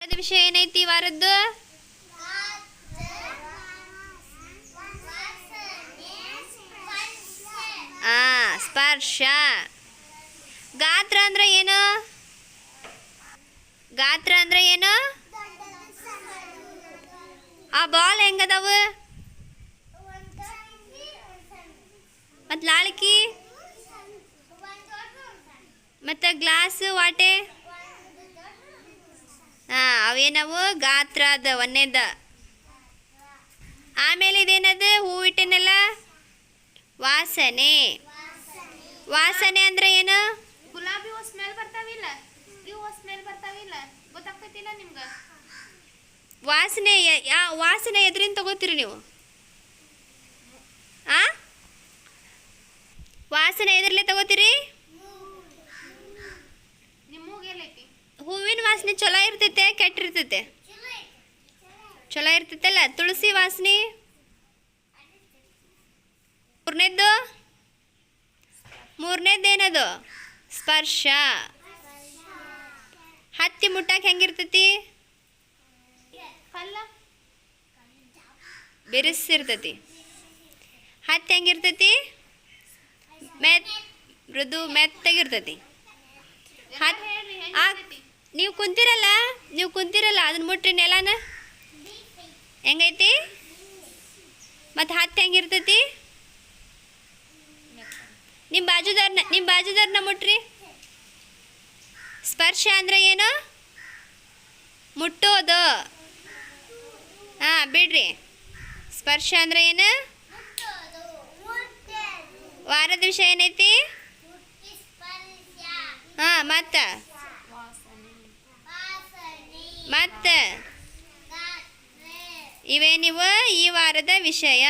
ವಾರದ ವಿಷಯ ಏನೈತಿ ವಾರದ್ದು? ಸ್ಪರ್ಶ. ಗಾತ್ರ ಅಂದ್ರೆ ಏನು? ಗಾತ್ರ ಅಂದ್ರೆ ಏನು? ಆ ಬಾಲ್ ಹೆಂಗದವು? ಮತ್ತು ಲಾಳಕಿ ಮತ್ತು ಗ್ಲಾಸ್ ವಾಟೆ ಅವೇನವು ಗಾತ್ರ ಅದ ಒಂದೇದ. ಆಮೇಲೆ ಇದೇನದು ಹೂವಿಟ್ಟನಲ್ಲ ವಾಸನೆ. ವಾಸನೆ ಅಂದ್ರೆ ಏನು? ಗುಲಾಬಿ ಹೂ ಸ್ಮೆಲ್ ಬರ್ತಾವಿಲ್ಲ, ಇವು ಸ್ಮೆಲ್ ಬರ್ತಾವಿಲ್ಲ, ಗೊತ್ತಾಗ್ತೈತಿಲ್ಲ ನಿಮ್ಗೆ? ವಾಸನೆ ವಾಸನೆ ಎದ್ರಿಂದ ತಗೋತೀರಿ ನೀವು? ವಾಸನೆ ಎದ್ರಲ್ಲೇ ತಗೋತೀರಿ? ನಿಮ್ಮ ಮೂಗೆಲ್ಲೈತಿ? ಹೂವಿನ ವಾಸನೆ ಚಲೋ ಇರ್ತೈತೆ ಕೆಟ್ಟಿರ್ತೈತೆ? ಚಲೋ ಇರ್ತೈತಲ್ಲ. ತುಳಸಿ ವಾಸನೆ. ಮೂರನೇದೇನದು? ಸ್ಪರ್ಶ. ಹತ್ತಿ ಮುಟ್ಟಾಕ ಹೆಂಗಿರ್ತೈತಿ? ಬಿರುಸಿರ್ತೈತಿ. ಹತ್ತಿ ಹೆಂಗಿರ್ತೈತಿ? ಮೃದು ಮೆತ್ತಗಿರ್ತೈತಿ. ನೀವು ಕುಂತಿರಲ್ಲ ಅದನ್ನ ಮುಟ್ರಿ ನೆಲನ ಹೆಂಗೈತಿ? ಮತ್ತು ಹತ್ತಿ ಹೆಂಗಿರ್ತೈತಿ? ನಿಮ್ಮ ಬಾಜುದಾರನ ಮುಟ್ರಿ. ಸ್ಪರ್ಶ ಅಂದ್ರೆ ಏನು? ಮುಟ್ಟೋದು. ಬಿಡ್ರಿ. ಸ್ಪರ್ಶ ಅಂದ್ರೆ ಏನು? ವಾರದ ವಿಷಯ ಏನೈತಿ? ಮತ್ತೆ ಇವೇ ನೀವು ಈ ವಾರದ ವಿಷಯ.